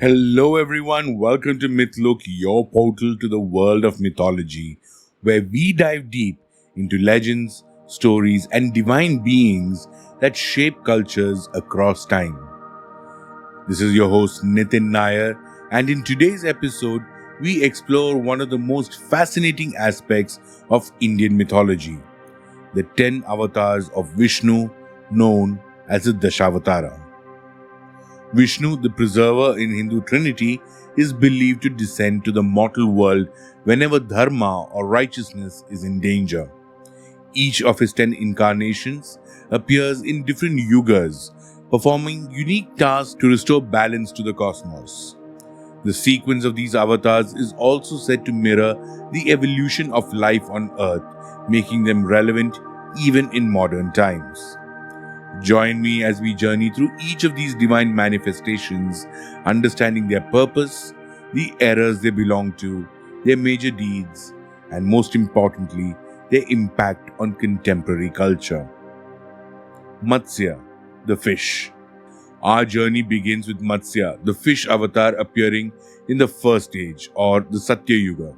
Hello, everyone. Welcome to Mythlook, your portal to the world of mythology, where we dive deep into legends, stories, and divine beings that shape cultures across time. This is your host, Nitin Nair, and in today's episode, we explore one of the most fascinating aspects of Indian mythology, the 10 avatars of Vishnu, known as the Dashavatara. Vishnu, the preserver in Hindu Trinity, is believed to descend to the mortal world whenever dharma or righteousness is in danger. Each of his 10 incarnations appears in different yugas, performing unique tasks to restore balance to the cosmos. The sequence of these avatars is also said to mirror the evolution of life on Earth, making them relevant even in modern times. Join me as we journey through each of these divine manifestations, understanding their purpose, the eras they belong to, their major deeds, and most importantly, their impact on contemporary culture. Matsya, the fish. Our journey begins with Matsya, the fish avatar appearing in the first age, or the Satya Yuga.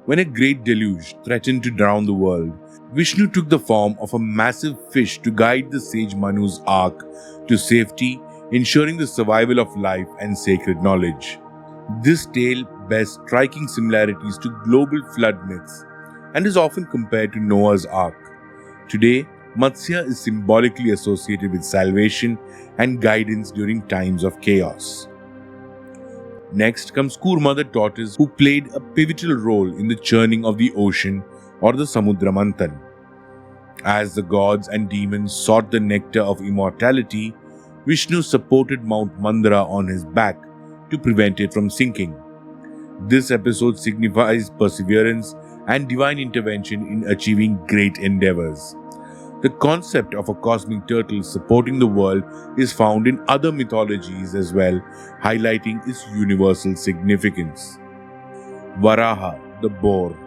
When a great deluge threatened to drown the world, Vishnu took the form of a massive fish to guide the sage Manu's ark to safety, ensuring the survival of life and sacred knowledge. This tale bears striking similarities to global flood myths and is often compared to Noah's Ark. Today, Matsya is symbolically associated with salvation and guidance during times of chaos. Next comes Kurma the tortoise, who played a pivotal role in the churning of the ocean or the Samudra Manthan. As the gods and demons sought the nectar of immortality, Vishnu supported Mount Mandara on his back to prevent it from sinking. This episode signifies perseverance and divine intervention in achieving great endeavors. The concept of a cosmic turtle supporting the world is found in other mythologies as well, highlighting its universal significance. Varaha, the boar.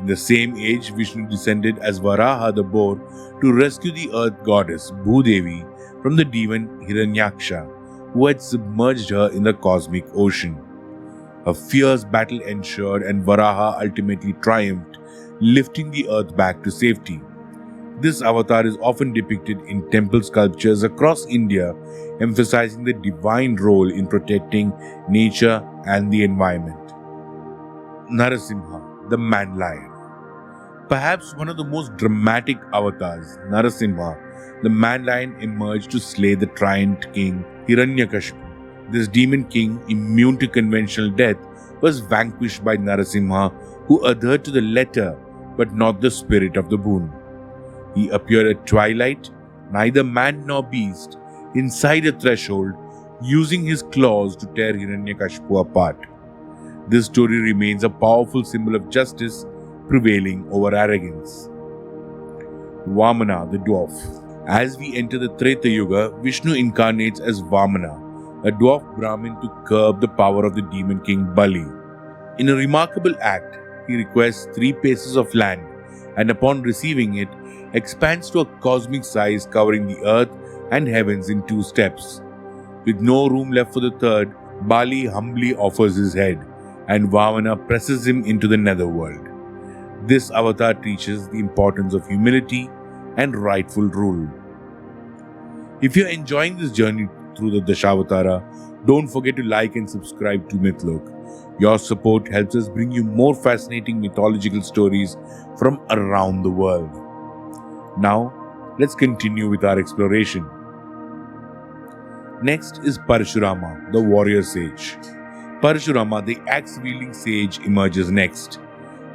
In the same age, Vishnu descended as Varaha the boar to rescue the earth goddess Bhudevi from the demon Hiranyaksha, who had submerged her in the cosmic ocean. A fierce battle ensued and Varaha ultimately triumphed, lifting the earth back to safety. This avatar is often depicted in temple sculptures across India, emphasizing the divine role in protecting nature and the environment. Narasimha, the man-lion. Perhaps one of the most dramatic avatars, Narasimha, the man-lion emerged to slay the tyrant king Hiranyakashipu. This demon king, immune to conventional death, was vanquished by Narasimha, who adhered to the letter but not the spirit of the boon. He appeared at twilight, neither man nor beast, inside a threshold, using his claws to tear Hiranyakashipu apart. This story remains a powerful symbol of justice prevailing over arrogance. Vamana, the dwarf. As we enter the Treta Yuga, Vishnu incarnates as Vamana, a dwarf Brahmin to curb the power of the demon king Bali. In a remarkable act, he requests 3 paces of land and upon receiving it, expands to a cosmic size covering the earth and heavens in 2 steps. With no room left for the third, Bali humbly offers his head, and Vamana presses him into the netherworld. This avatar teaches the importance of humility and rightful rule. If you're enjoying this journey through the Dashavatara, don't forget to like and subscribe to Mythlook. Your support helps us bring you more fascinating mythological stories from around the world. Now, let's continue with our exploration. Next is Parashurama, the warrior sage. Parashurama, the axe-wielding sage, emerges next.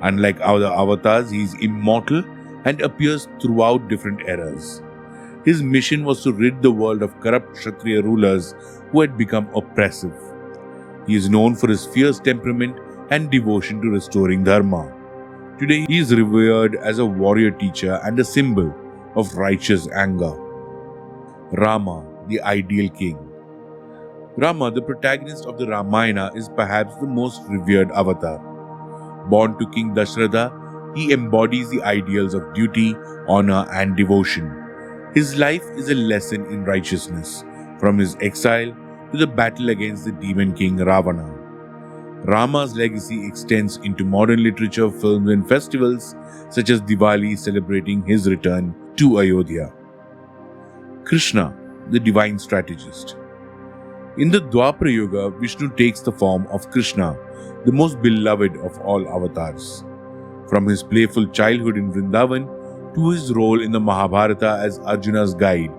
Unlike other avatars, he is immortal and appears throughout different eras. His mission was to rid the world of corrupt Kshatriya rulers who had become oppressive. He is known for his fierce temperament and devotion to restoring dharma. Today, he is revered as a warrior teacher and a symbol of righteous anger. Rama, the ideal king. Rama, the protagonist of the Ramayana, is perhaps the most revered avatar. Born to King Dashratha, he embodies the ideals of duty, honor, and devotion. His life is a lesson in righteousness, from his exile to the battle against the demon king Ravana. Rama's legacy extends into modern literature, films, and festivals such as Diwali, celebrating his return to Ayodhya. Krishna, the divine strategist. In the Dwapara Yuga, Vishnu takes the form of Krishna, the most beloved of all avatars. From his playful childhood in Vrindavan to his role in the Mahabharata as Arjuna's guide,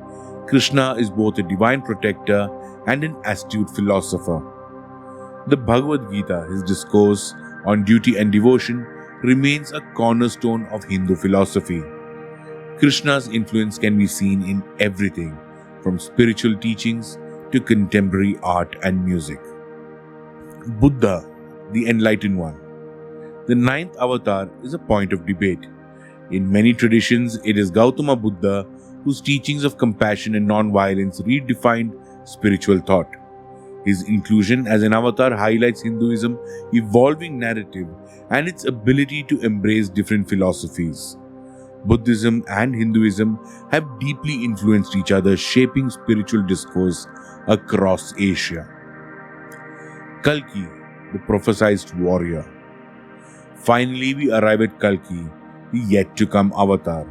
Krishna is both a divine protector and an astute philosopher. The Bhagavad Gita, his discourse on duty and devotion, remains a cornerstone of Hindu philosophy. Krishna's influence can be seen in everything, from spiritual teachings to contemporary art and music. Buddha, the Enlightened One. The ninth avatar is a point of debate. In many traditions, it is Gautama Buddha whose teachings of compassion and non-violence redefined spiritual thought. His inclusion as an avatar highlights Hinduism's evolving narrative and its ability to embrace different philosophies. Buddhism and Hinduism have deeply influenced each other, shaping spiritual discourse across Asia. Kalki, the prophesied warrior. Finally, we arrive at Kalki, the yet-to-come avatar.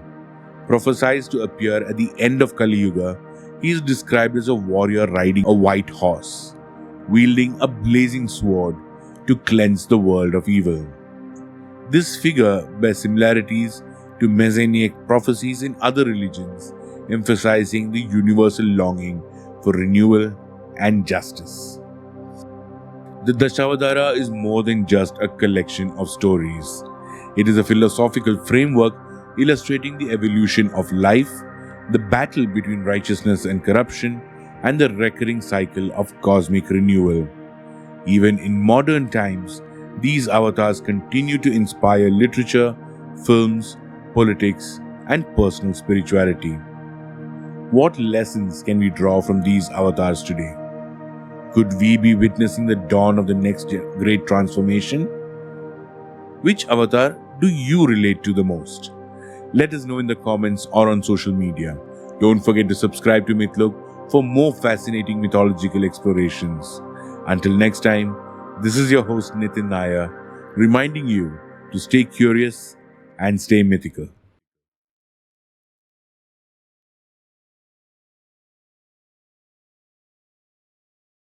Prophesied to appear at the end of Kali Yuga, he is described as a warrior riding a white horse, wielding a blazing sword to cleanse the world of evil. This figure bears similarities to messianic prophecies in other religions, emphasizing the universal longing for renewal and justice. The Dashavatara is more than just a collection of stories. It is a philosophical framework illustrating the evolution of life, the battle between righteousness and corruption, and the recurring cycle of cosmic renewal. Even in modern times, these avatars continue to inspire literature, films, politics, and personal spirituality. What lessons can we draw from these avatars today? Could we be witnessing the dawn of the next great transformation? Which avatar do you relate to the most? Let us know in the comments or on social media. Don't forget to subscribe to Mythlook for more fascinating mythological explorations. Until next time, this is your host Nitin Nair, reminding you to stay curious and stay mythical.